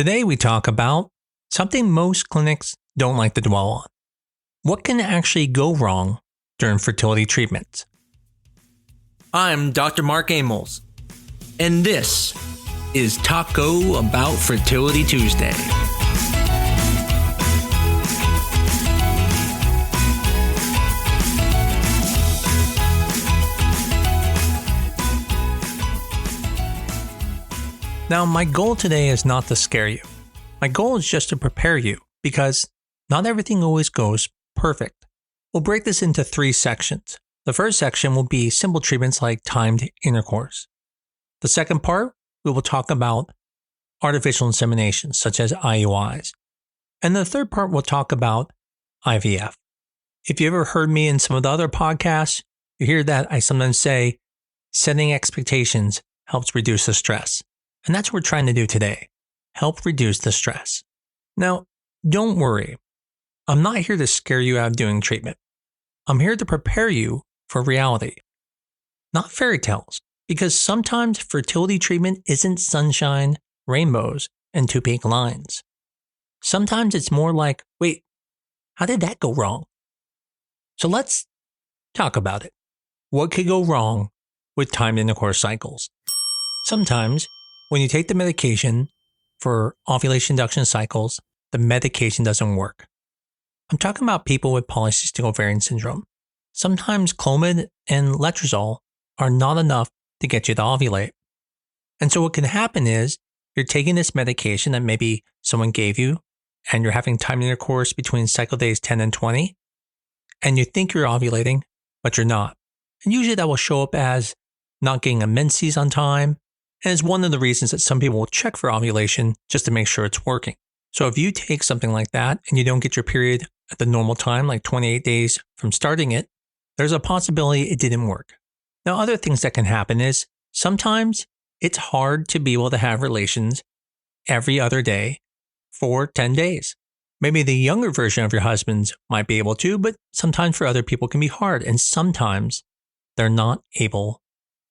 Today we talk about something most clinics don't like to dwell on. What can actually go wrong during fertility treatments? I'm Dr. Mark Amols, and this is Taco Bout Fertility Tuesday. Now, my goal today is not to scare you. My goal is just to prepare you because not everything always goes perfect. We'll break this into 3 sections. The first section will be simple treatments like timed intercourse. The second part, we will talk about artificial insemination, such as IUIs. And the third part, we'll talk about IVF. If you ever heard me in some of the other podcasts, you hear that I sometimes say setting expectations helps reduce the stress. And that's what we're trying to do today, help reduce the stress. Now, don't worry. I'm not here to scare you out of doing treatment. I'm here to prepare you for reality, not fairy tales, because sometimes fertility treatment isn't sunshine, rainbows, and 2 pink lines. Sometimes it's more like, wait, how did that go wrong? So let's talk about it. What could go wrong with timed intercourse cycles? Sometimes, when you take the medication for ovulation induction cycles, the medication doesn't work. I'm talking about people with polycystic ovarian syndrome. Sometimes Clomid and letrozole are not enough to get you to ovulate. And so what can happen is you're taking this medication that maybe someone gave you and you're having timed intercourse between cycle days 10 and 20, and you think you're ovulating, but you're not. And usually that will show up as not getting a menses on time, and is one of the reasons that some people will check for ovulation just to make sure it's working. So if you take something like that and you don't get your period at the normal time, like 28 days from starting it, there's a possibility it didn't work. Now, other things that can happen is sometimes it's hard to be able to have relations every other day for 10 days. Maybe the younger version of your husband's might be able to, but sometimes for other people it can be hard. And sometimes they're not able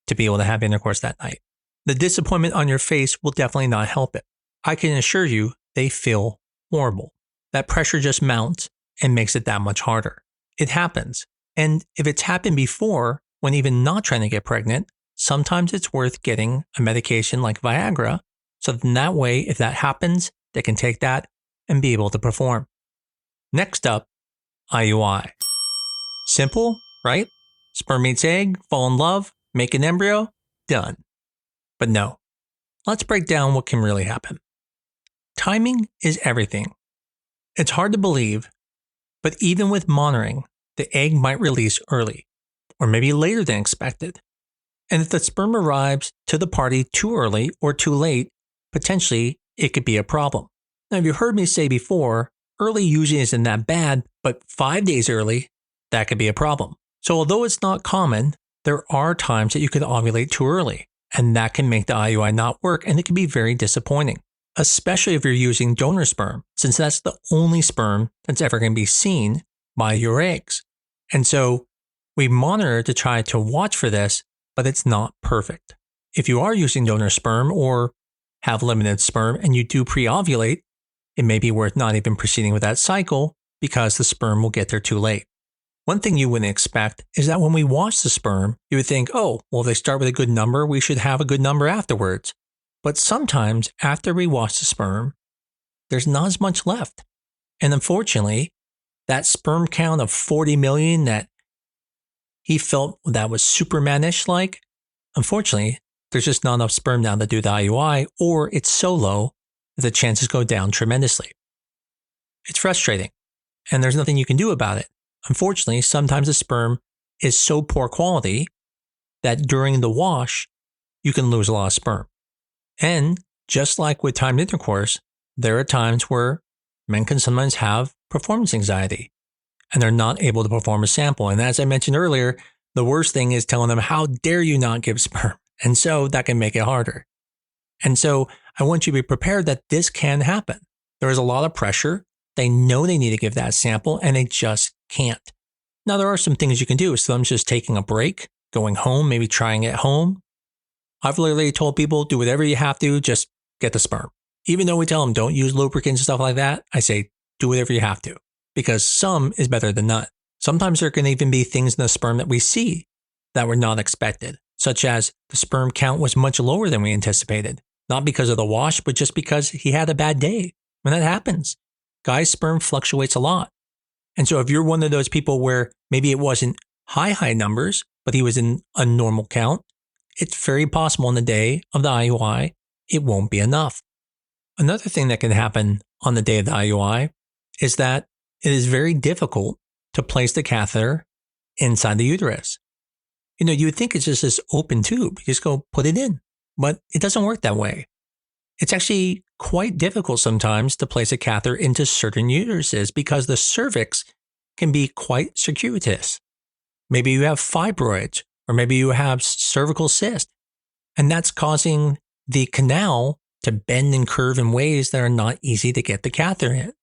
to be able to have intercourse that night. The disappointment on your face will definitely not help it. I can assure you they feel horrible. That pressure just mounts and makes it that much harder. It happens. And if it's happened before, when even not trying to get pregnant, sometimes it's worth getting a medication like Viagra. So then that way, if that happens, they can take that and be able to perform. Next up, IUI. Simple, right? Sperm meets egg, fall in love, make an embryo, done. But no, let's break down what can really happen. Timing is everything. It's hard to believe, but even with monitoring, the egg might release early, or maybe later than expected. And if the sperm arrives to the party too early or too late, potentially it could be a problem. Now, if you heard me say before, early usually isn't that bad, but 5 days early, that could be a problem. So although it's not common, there are times that you could ovulate too early. And that can make the IUI not work, and it can be very disappointing, especially if you're using donor sperm, since that's the only sperm that's ever going to be seen by your eggs. And so we monitor to try to watch for this, but it's not perfect. If you are using donor sperm or have limited sperm and you do pre-ovulate, it may be worth not even proceeding with that cycle because the sperm will get there too late. One thing you wouldn't expect is that when we wash the sperm, you would think, oh, well, if they start with a good number, we should have a good number afterwards. But sometimes after we wash the sperm, there's not as much left. And unfortunately, that sperm count of 40 million that he felt that was Superman-ish like, unfortunately, there's just not enough sperm now to do the IUI, or it's so low that the chances go down tremendously. It's frustrating, and there's nothing you can do about it. Unfortunately, sometimes the sperm is so poor quality that during the wash, you can lose a lot of sperm. And just like with timed intercourse, there are times where men can sometimes have performance anxiety and they're not able to perform a sample. And as I mentioned earlier, the worst thing is telling them, how dare you not give sperm? And so that can make it harder. And so I want you to be prepared that this can happen. There is a lot of pressure. They know they need to give that sample and they just can't. Now, there are some things you can do. Some just taking a break, going home, maybe trying at home. I've literally told people, do whatever you have to, just get the sperm. Even though we tell them don't use lubricants and stuff like that, I say do whatever you have to, because some is better than none. Sometimes there can even be things in the sperm that we see that were not expected, such as the sperm count was much lower than we anticipated, not because of the wash, but just because he had a bad day. When that happens, guys' sperm fluctuates a lot. And so if you're one of those people where maybe it wasn't high numbers, but he was in a normal count, it's very possible on the day of the IUI, it won't be enough. Another thing that can happen on the day of the IUI is that it is very difficult to place the catheter inside the uterus. You would think it's just this open tube. You just go put it in, but it doesn't work that way. It's actually quite difficult sometimes to place a catheter into certain uteruses because the cervix can be quite circuitous. Maybe you have fibroids, or maybe you have cervical cyst, and that's causing the canal to bend and curve in ways that are not easy to get the catheter in.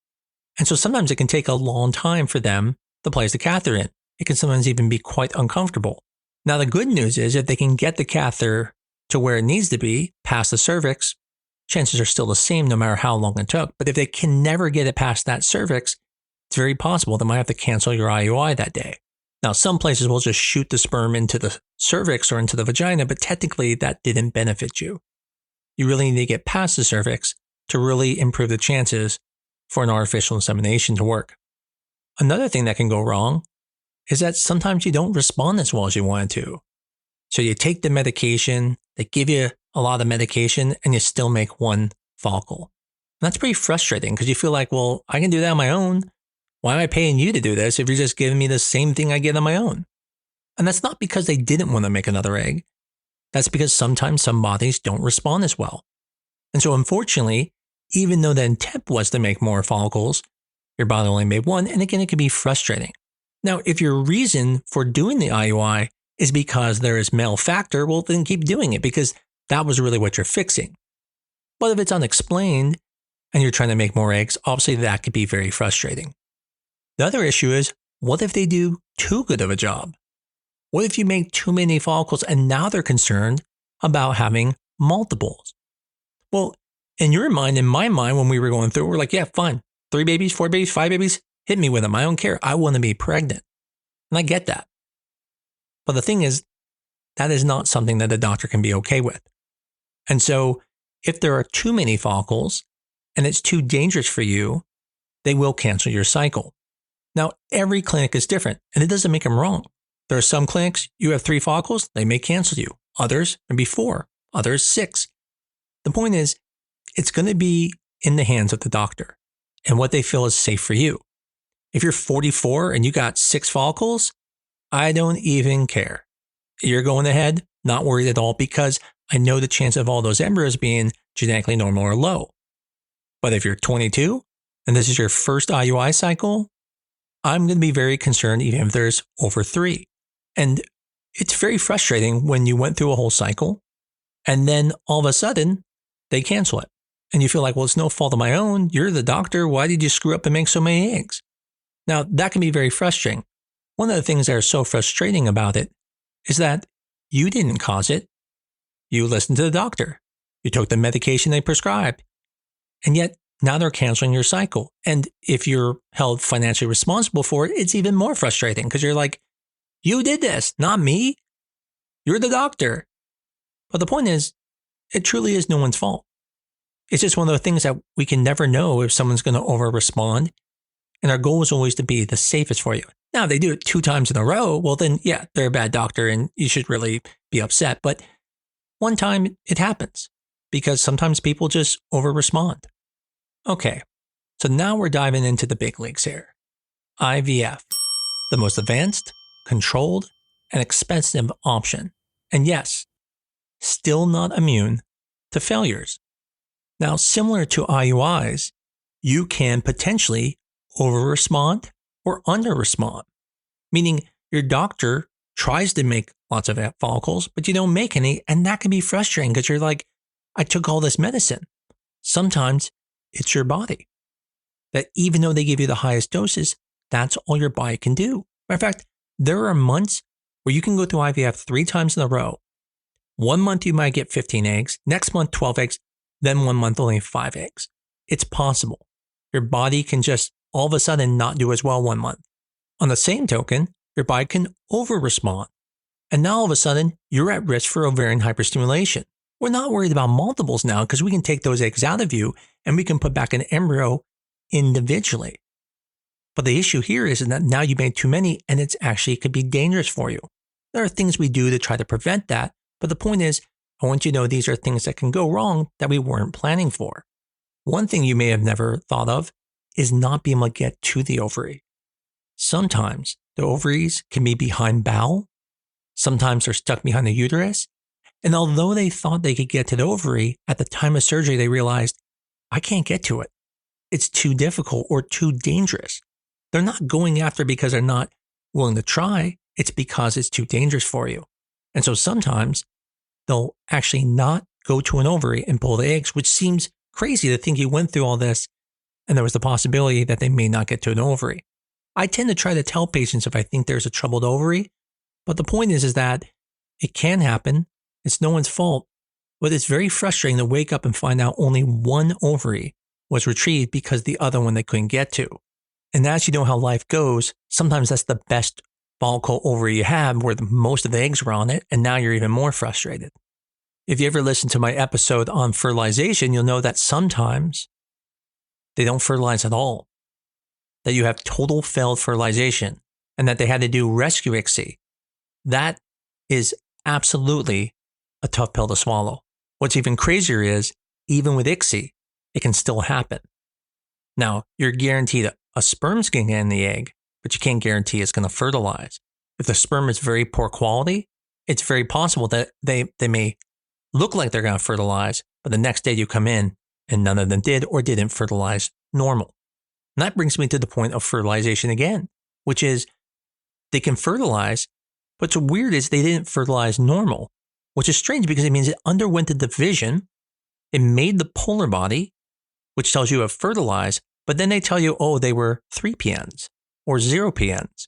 And so sometimes it can take a long time for them to place the catheter in. It can sometimes even be quite uncomfortable. Now, the good news is if they can get the catheter to where it needs to be, past the cervix, chances are still the same no matter how long it took. But if they can never get it past that cervix, it's very possible they might have to cancel your IUI that day. Now, some places will just shoot the sperm into the cervix or into the vagina, but technically that didn't benefit you. You really need to get past the cervix to really improve the chances for an artificial insemination to work. Another thing that can go wrong is that sometimes you don't respond as well as you wanted to. So you take the medication, they give you a lot of medication, and you still make one follicle. And that's pretty frustrating because you feel like, well, I can do that on my own. Why am I paying you to do this if you're just giving me the same thing I get on my own? And that's not because they didn't want to make another egg. That's because sometimes some bodies don't respond as well. And so unfortunately, even though the intent was to make more follicles, your body only made one, and again, it can be frustrating. Now, if your reason for doing the IUI is because there is male factor, well, then keep doing it because that was really what you're fixing. But if it's unexplained and you're trying to make more eggs, obviously that could be very frustrating. The other issue is, what if they do too good of a job? What if you make too many follicles and now they're concerned about having multiples? Well, in your mind, in my mind, when we were going through, we're like, yeah, fine. 3 babies, 4 babies, 5 babies, hit me with them. I don't care. I want to be pregnant. And I get that. But the thing is, that is not something that a doctor can be okay with. And so if there are too many follicles and it's too dangerous for you, they will cancel your cycle. Now, every clinic is different, and it doesn't make them wrong. There are some clinics, you have 3 follicles, they may cancel you. Others, maybe 4. Others, 6. The point is, it's going to be in the hands of the doctor and what they feel is safe for you. If you're 44 and you got 6 follicles, I don't even care. You're going ahead, not worried at all, because I know the chance of all those embryos being genetically normal are low. But if you're 22 and this is your first IUI cycle, I'm going to be very concerned even if there's over 3. And it's very frustrating when you went through a whole cycle and then all of a sudden they cancel it. And you feel like, well, it's no fault of my own. You're the doctor. Why did you screw up and make so many eggs? Now, that can be very frustrating. One of the things that are so frustrating about it is that you didn't cause it. You listened to the doctor. You took the medication they prescribed. And yet, now they're canceling your cycle. And if you're held financially responsible for it, it's even more frustrating because you're like, you did this, not me. You're the doctor. But the point is, it truly is no one's fault. It's just one of the things that we can never know if someone's going to over-respond. And our goal is always to be the safest for you. Now, if they do it 2 times in a row, well, then, yeah, they're a bad doctor and you should really be upset. But one time it happens because sometimes people just over-respond. Okay, so now we're diving into the big leagues here. IVF, the most advanced, controlled, and expensive option. And yes, still not immune to failures. Now, similar to IUIs, you can potentially over-respond or under-respond, meaning your doctor tries to make lots of follicles, but you don't make any, and that can be frustrating because you're like, I took all this medicine. Sometimes it's your body. That even though they give you the highest doses, that's all your body can do. Matter of fact, there are months where you can go through IVF 3 times in a row. 1 month you might get 15 eggs, next month 12 eggs, then 1 month only 5 eggs. It's possible. Your body can just all of a sudden not do as well 1 month. On the same token, your body can over-respond. And now all of a sudden, you're at risk for ovarian hyperstimulation. We're not worried about multiples now because we can take those eggs out of you and we can put back an embryo individually. But the issue here is that now you made too many and it could be dangerous for you. There are things we do to try to prevent that, but the point is, I want you to know these are things that can go wrong that we weren't planning for. One thing you may have never thought of is not being able to get to the ovary. Sometimes the ovaries can be behind bowel. Sometimes they're stuck behind the uterus. And although they thought they could get to the ovary, at the time of surgery, they realized, I can't get to it. It's too difficult or too dangerous. They're not going after it because they're not willing to try. It's because it's too dangerous for you. And so sometimes they'll actually not go to an ovary and pull the eggs, which seems crazy to think you went through all this and there was the possibility that they may not get to an ovary. I tend to try to tell patients if I think there's a troubled ovary, but the point is that it can happen. It's no one's fault, but it's very frustrating to wake up and find out only one ovary was retrieved because the other one they couldn't get to. And as you know how life goes, sometimes that's the best follicle ovary you have where most of the eggs were on it, and now you're even more frustrated. If you ever listen to my episode on fertilization, you'll know that sometimes they don't fertilize at all, that you have total failed fertilization, and that they had to do rescue ICSI. That is absolutely a tough pill to swallow. What's even crazier is, even with ICSI, it can still happen. Now, you're guaranteed a sperm's going to get in the egg, but you can't guarantee it's going to fertilize. If the sperm is very poor quality, it's very possible that they may look like they're going to fertilize, but the next day you come in and none of them did or didn't fertilize normal. And that brings me to the point of fertilization again, which is they can fertilize, but what's weird is they didn't fertilize normal, which is strange because it means it underwent a division, it made the polar body, which tells you have fertilized, but then they tell you, oh, they were 3 PNs or 0 PNs,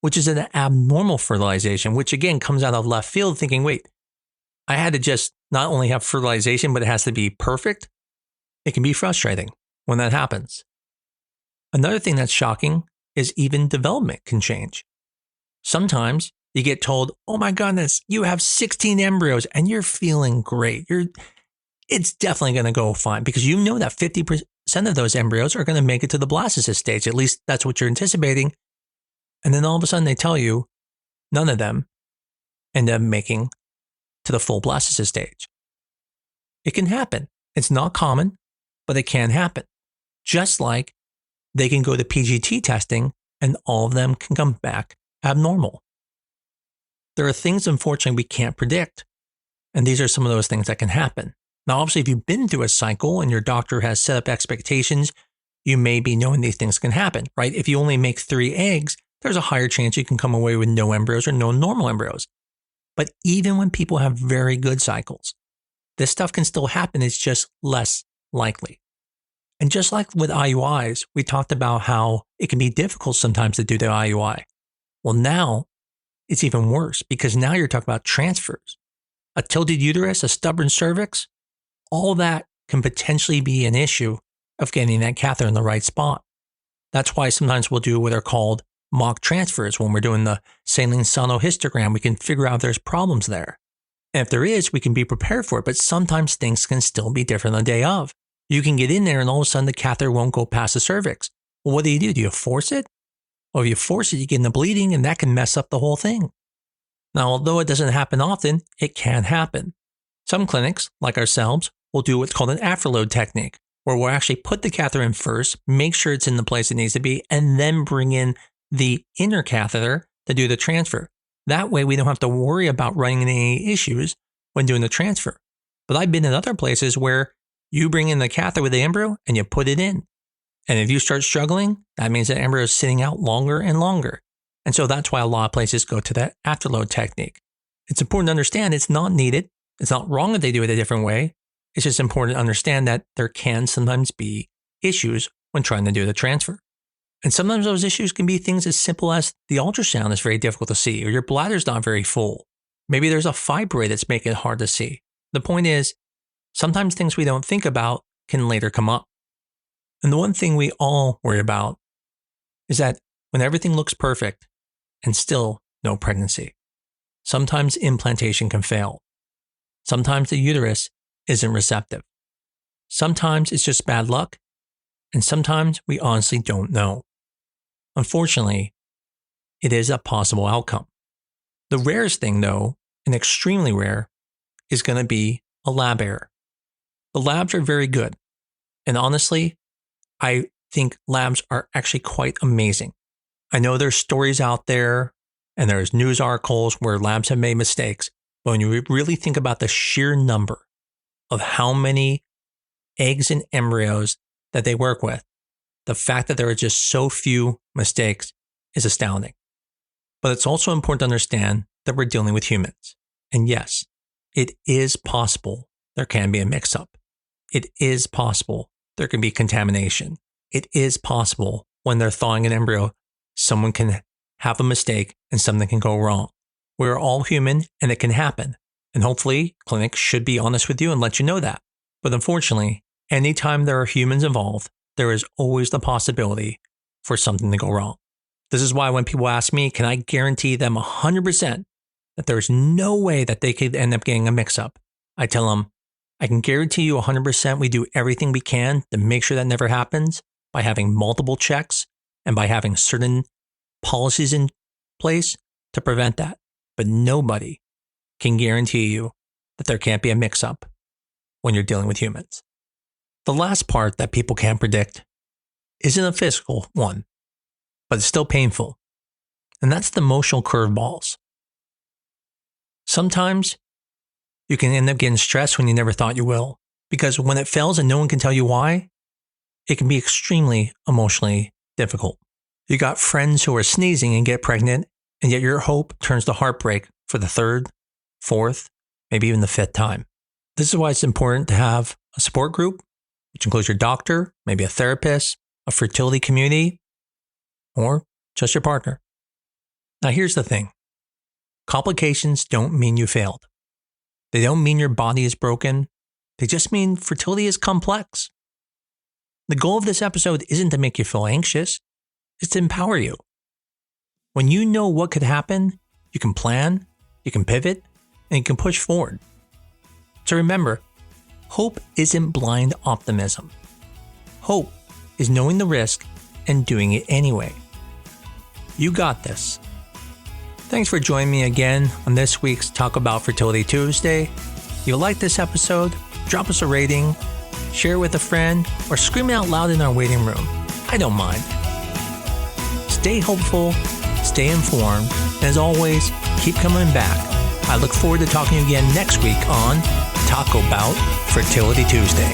which is an abnormal fertilization, which again comes out of left field thinking, wait, I had to just not only have fertilization, but it has to be perfect. It can be frustrating when that happens. Another thing that's shocking is even development can change. Sometimes you get told, oh my goodness, you have 16 embryos and you're feeling great. It's definitely going to go fine because you know that 50% of those embryos are going to make it to the blastocyst stage. At least that's what you're anticipating. And then all of a sudden they tell you none of them end up making to the full blastocyst stage. It can happen. It's not common, but it can happen. Just like they can go to PGT testing and all of them can come back abnormal. There are things, unfortunately, we can't predict. And these are some of those things that can happen. Now, obviously, if you've been through a cycle and your doctor has set up expectations, you may be knowing these things can happen, right? If you only make 3 eggs, there's a higher chance you can come away with no embryos or no normal embryos. But even when people have very good cycles, this stuff can still happen. It's just less likely. And just like with IUIs, we talked about how it can be difficult sometimes to do the IUI. Well, now it's even worse because now you're talking about transfers. A tilted uterus, a stubborn cervix, all that can potentially be an issue of getting that catheter in the right spot. That's why sometimes we'll do what are called mock transfers. When we're doing the saline sonohistogram, we can figure out if there's problems there. And if there is, we can be prepared for it. But sometimes things can still be different on the day of. You can get in there and all of a sudden the catheter won't go past the cervix. Well, what do? Do you force it? Or if you force it, you get in the bleeding and that can mess up the whole thing. Now, although it doesn't happen often, it can happen. Some clinics, like ourselves, will do what's called an afterload technique, where we'll actually put the catheter in first, make sure it's in the place it needs to be, and then bring in the inner catheter to do the transfer. That way, we don't have to worry about running into any issues when doing the transfer. But I've been in other places where you bring in the catheter with the embryo and you put it in. And if you start struggling, that means the embryo is sitting out longer and longer. And so that's why a lot of places go to that afterload technique. It's important to understand it's not needed. It's not wrong if they do it a different way. It's just important to understand that there can sometimes be issues when trying to do the transfer. And sometimes those issues can be things as simple as the ultrasound is very difficult to see, or your bladder's not very full. Maybe there's a fibroid that's making it hard to see. The point is, Sometimes things we don't think about can later come up. And the one thing we all worry about is that when everything looks perfect and still no pregnancy, sometimes implantation can fail. Sometimes the uterus isn't receptive. Sometimes it's just bad luck. And sometimes we honestly don't know. Unfortunately, it is a possible outcome. The rarest thing, though, and extremely rare, is going to be a lab error. The labs are very good. And honestly, I think labs are actually quite amazing. I know there's stories out there and there's news articles where labs have made mistakes. But when you really think about the sheer number of how many eggs and embryos that they work with, the fact that there are just so few mistakes is astounding. But it's also important to understand that we're dealing with humans. And yes, it is possible there can be a mix-up. It is possible there can be contamination. It is possible when they're thawing an embryo, someone can have a mistake and something can go wrong. We're all human and it can happen. And hopefully, clinics should be honest with you and let you know that. But unfortunately, anytime there are humans involved, there is always the possibility for something to go wrong. This is why when people ask me, can I guarantee them 100% that there's no way that they could end up getting a mix-up? I tell them, I can guarantee you 100% we do everything we can to make sure that never happens by having multiple checks and by having certain policies in place to prevent that. But nobody can guarantee you that there can't be a mix-up when you're dealing with humans. The last part that people can't predict isn't a physical one, but it's still painful. And that's the emotional curveballs. Sometimes you can end up getting stressed when you never thought you will, because when it fails and no one can tell you why, it can be extremely emotionally difficult. You got friends who are sneezing and get pregnant, and yet your hope turns to heartbreak for the third, fourth, maybe even the fifth time. This is why it's important to have a support group, which includes your doctor, maybe a therapist, a fertility community, or just your partner. Now here's the thing. Complications don't mean you failed. They don't mean your body is broken. They just mean fertility is complex. The goal of this episode isn't to make you feel anxious. It's to empower you. When you know what could happen, you can plan, you can pivot, and you can push forward. So remember, hope isn't blind optimism. Hope is knowing the risk and doing it anyway. You got this. Thanks for joining me again on this week's Taco Bout Fertility Tuesday. If you like this episode, drop us a rating, share it with a friend, or scream it out loud in our waiting room. I don't mind. Stay hopeful, stay informed, and as always, keep coming back. I look forward to talking to you again next week on Taco Bout Fertility Tuesday.